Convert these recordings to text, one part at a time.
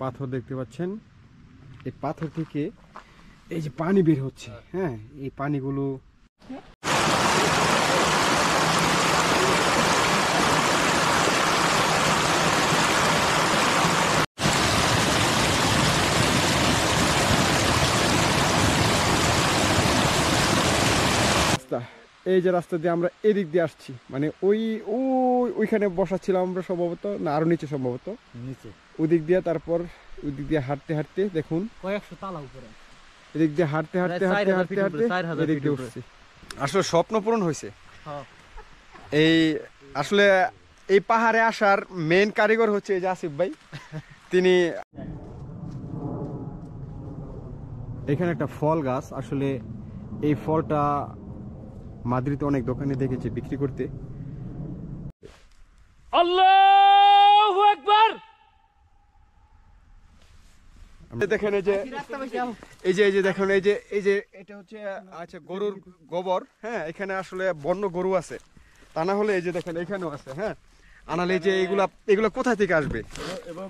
পাথর দেখতে পাচ্ছেন। এই পাথর থেকে এই যে পানি বের হচ্ছে, হ্যাঁ, এই পানিগুলো এই যে রাস্তা দিয়ে আমরা এদিক দিয়ে আসছি, মানে ওইখানে বসা ছিলাম আমরা সম্ভবত, না আরো নিচে সম্ভবত নিচে, ওদিক দিয়ে তারপর ওইদিক দিয়ে হাঁটতে হাঁটতে দেখুন কয়েকশো তালা উপরে, এদিক দিয়ে হাঁটতে হাঁটতে হাঁটতে হাঁটতে হাঁটতে এদিক দিয়ে উঠছি। আসলে স্বপ্ন পূরণ হয়েছে। এই আসলে এই পাহাড়ে আসার মেইন কারিগর হচ্ছে এই যে আসিফ ভাই। তিনি এখানে একটা ফল গাছ, আসলে এই ফলটা মাদ্রিদে অনেক দোকানে দেখেছি বিক্রি করতে। আল্লাহু আকবার। দেখেন এই যে দেখেন এই যে এটা হচ্ছে আচ্ছা গরুর গোবর, হ্যাঁ, এখানে আসলে বন্য গরু আছে, তা না হলে এই যে দেখেন এখানেও আছে, হ্যাঁ, আনালে যে এগুলা কোথা থেকে আসবে। এবং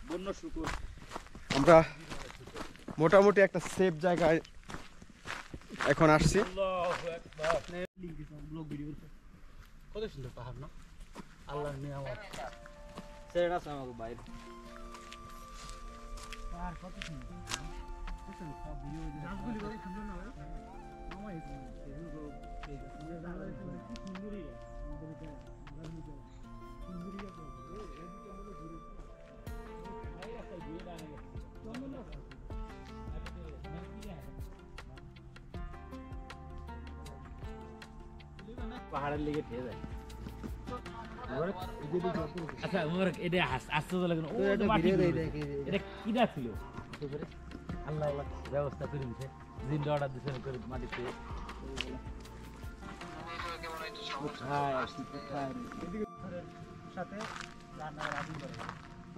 বন্য শুকর। আমরা মোটামুটি একটা সেফ জায়গায় এখন আসছি। কত সুন্দর পাহাড় না, আল্লাহর নিয়ামত। সেরা আছে আমাকে বাইরে পাহাড় কত সুন্দর, সব ভিডিও গাছগুলি কত সুন্দর না আমার এই এগুলো এই সুন্দরই সুন্দরই পাহাড়ের লিগে ঠিক আছে। আচ্ছা মোর এটা আসতে তো লাগে না, ও এটা কিডা ছিল আল্লাহ আল্লাহ ব্যবস্থা করে দিয়েছে, জিন অর্ডার দিয়েছে করে মাটিতে।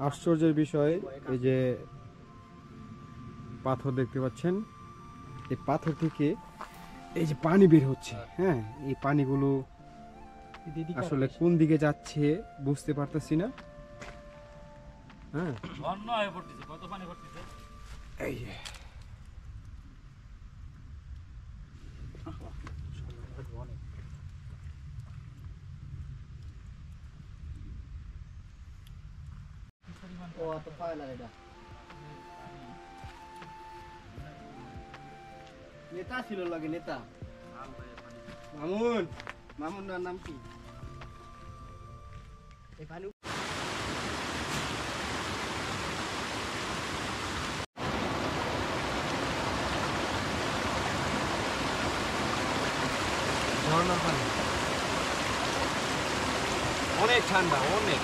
আশ্চর্যের বিষয় এই যে পাথর দেখতে পাচ্ছেন, এই পাথর থেকে এই যে পানি বের হচ্ছে, হ্যাঁ, এই পানিগুলো আসলে কোন দিকে যাচ্ছে বুঝতে পারতেছি না। হ্যাঁ কত পানি পড়তেছে এই যে নেতা ছিল লাগে, নেতা মামুন, মামুন নাম কি? ঝর্ণার পানি অনেক ঠান্ডা, অনেক।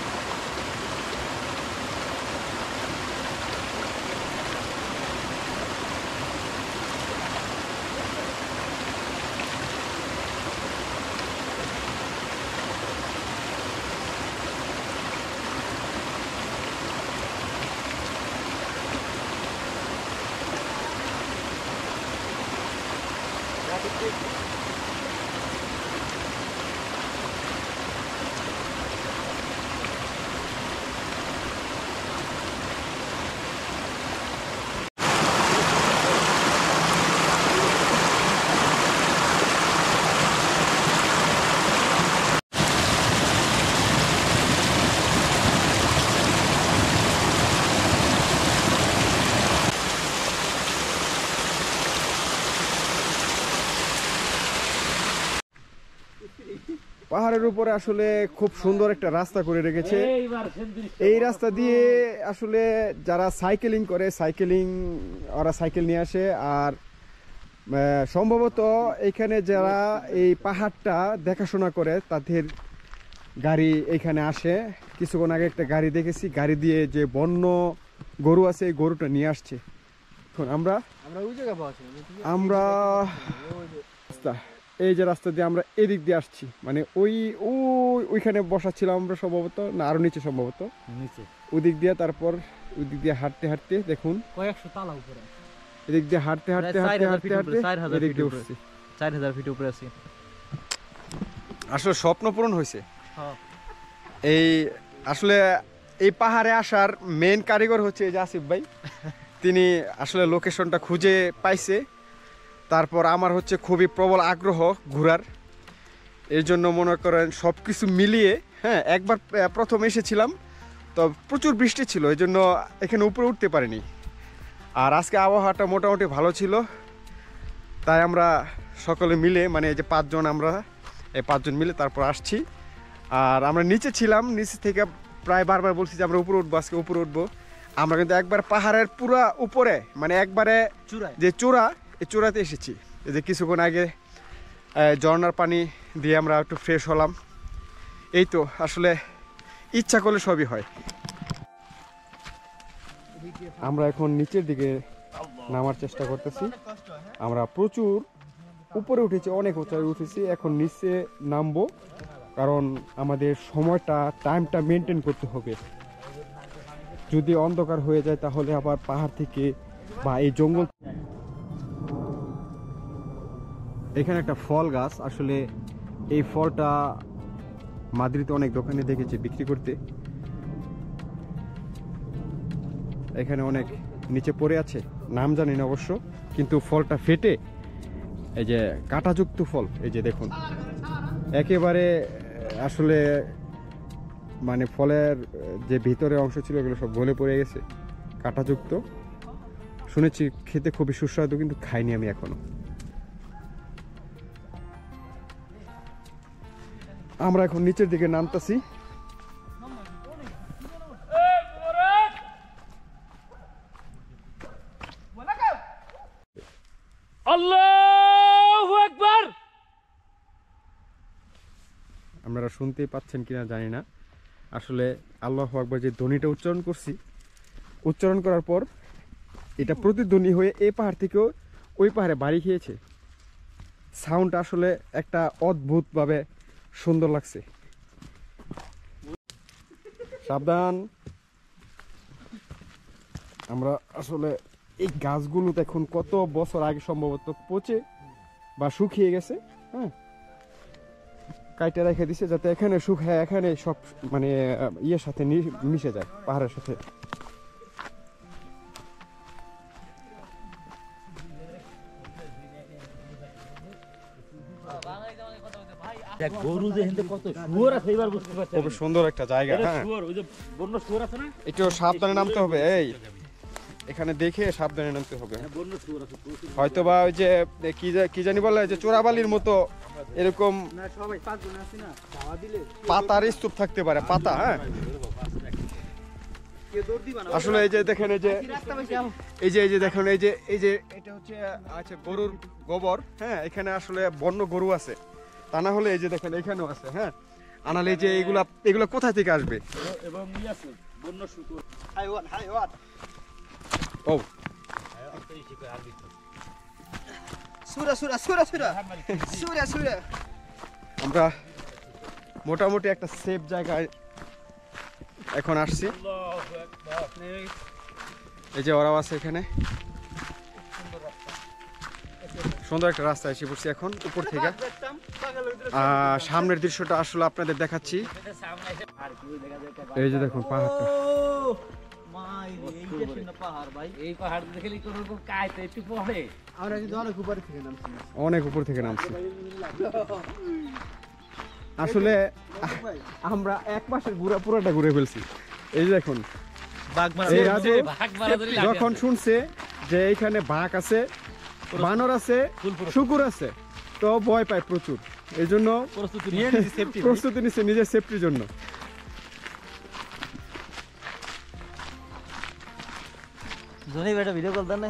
পাহাড়ের উপরে আসলে খুব সুন্দর একটা রাস্তা করে রেখেছে। এই রাস্তা দিয়ে আসলে যারা সাইকেলিং করে, ওরা সাইকেল নিয়ে আসে। আর সম্ভবত এখানে যারা এই পাহাড়টা দেখাশোনা করে তাদের গাড়ি এখানে আসে। কিছুক্ষণ আগে একটা গাড়ি দেখেছি, গাড়ি দিয়ে যে বন্য গরু আছে এই গরুটা নিয়ে আসছে। এখন আমরা এই যে রাস্তা দিয়ে আমরা এদিক দিয়ে আসছি, মানে ওইখানে বসা ছিলাম আমরা সম্ভবত, না আরো নিচে সম্ভবত নিচে, ওদিক দিয়ে তারপর ওইদিক দিয়ে হাঁটতে হাঁটতে দেখুন কয়েকশো তালা উপরে, এদিক দিয়ে হাঁটতে হাঁটতে হাঁটতে হাঁটতে হাঁটতে 4000 ফিট উপরে আছি। আসলে স্বপ্ন পূরণ হয়েছে। এই আসলে এই পাহাড়ে আসার মেন কারিগর হচ্ছে এই যে আসিফ ভাই। তিনি আসলে লোকেশনটা খুঁজে পাইছে। তারপর আমার হচ্ছে খুবই প্রবল আগ্রহ ঘোরার, এর জন্য মনে করেন সব কিছু মিলিয়ে, হ্যাঁ একবার প্রথম এসেছিলাম তো প্রচুর বৃষ্টি ছিল, এই জন্য এখানে উপরে উঠতে পারিনি। আর আজকে আবহাওয়াটা মোটামুটি ভালো ছিল, তাই আমরা সকলে মিলে মানে এই যে 5 জন, আমরা এই 5 জন মিলে তারপর আসছি। আর আমরা নিচে ছিলাম, নিচে থেকে প্রায় বারবার বলছি যে আমরা উপরে উঠবো, আজকে উপরে উঠবো। আমরা কিন্তু একবার পাহাড়ের পুরা উপরে মানে একবারে যে চূড়া, এই চূড়াতে এসেছি। এই যে কিছুক্ষণ আগে ঝর্ণার পানি দিয়ে আমরা একটু ফ্রেশ হলাম। এই তো আসলে ইচ্ছা করলে সবই হয়। আমরা এখন নিচের দিকে নামার চেষ্টা করতেছি। আমরা প্রচুর উপরে উঠেছি, অনেক উঁচাই উঠেছি, এখন নিচে নামবো, কারণ আমাদের সময়টা টাইমটা মেনটেন করতে হবে। যদি অন্ধকার হয়ে যায় তাহলে আবার পাহাড় থেকে বা এই জঙ্গল। এখানে একটা ফল গাছ, আসলে এই ফলটা মাদ্রিদে অনেক দোকানে দেখেছি বিক্রি করতে। এখানে অনেক নিচে পড়ে আছে, নাম জানি না অবশ্য, কিন্তু ফলটা ফেটে এই যে কাঁটাযুক্ত ফল, এই যে দেখুন একেবারে আসলে মানে ফলের যে ভিতরে অংশ ছিল এগুলো সব গলে পড়ে গেছে, কাঁটাযুক্ত। শুনেছি খেতে খুবই সুস্বাদু, কিন্তু খাইনি আমি এখনো। আমরা এখন নিচের দিকে নামতেছি। আল্লাহু আকবার। আপনারা শুনতেই পাচ্ছেন কিনা জানি না, আসলে আল্লাহু আকবার যে ধ্বনিটা উচ্চারণ করছি, উচ্চারণ করার পর এটা প্রতিধ্বনি হয়ে এই পাহাড় থেকেও ওই পাহাড়ে বাড়ি খেয়েছে। সাউন্ডটা আসলে একটা অদ্ভুতভাবে সুন্দর লাগছে। সাবধান। আমরা আসলে এই গাছগুলো দেখুন কত বছর আগে সম্ভবত পচে বা শুকিয়ে গেছে, হ্যাঁ কাইটে রেখে দিছে যাতে এখানে শুকায়, এখানে সব মানে ইয়ের সাথে মিশে যায় পাহাড়ের সাথে। খুব সুন্দর একটা জায়গা, হ্যাঁ একটু সাবধানে নামতে হবে। এই এখানে দেখে সাবধানে নামতে হবে। হয়তো বা ওই যে কি জানি বলে যে চোরাবালির মতো এরকম পাতার স্তূপ থাকতে পারে, পাতা। হ্যাঁ আসলে এই যে দেখেন, এই যে দেখেন, এই যে এটা হচ্ছে আচ্ছা গরুর গোবর। হ্যাঁ এখানে আসলে বন্য গরু আছে, তা না হলে এই যে দেখেন এখানেও আছে। হ্যাঁ আনালে যে এগুলা কোথা থেকে আসবে? ও আমরা মোটামুটি একটা সেফ জায়গায় এখন আসছি। এই যে ওরাও আছে এখানে, সুন্দর একটা রাস্তা এসে পড়ছি এখন উপর থেকে। সামনের দৃশ্যটা আসলে আপনাদের দেখাচ্ছি। এই যে দেখুন পাহাড়টা, অনেক উপর থেকে নামছি। আসলে আমরা এক মাসের ঘুরা পুরোটা ঘুরে ফেলছি। এই যে দেখুন যখন শুনছে যে এইখানে বাঘ আছে, বানর আছে, শুকুর আছে, তো ভয় পায় প্রচুর, এই জন্য প্রস্তুতি নিচ্ছে নিজের সেফটির জন্য। ভিডিও কল দেন না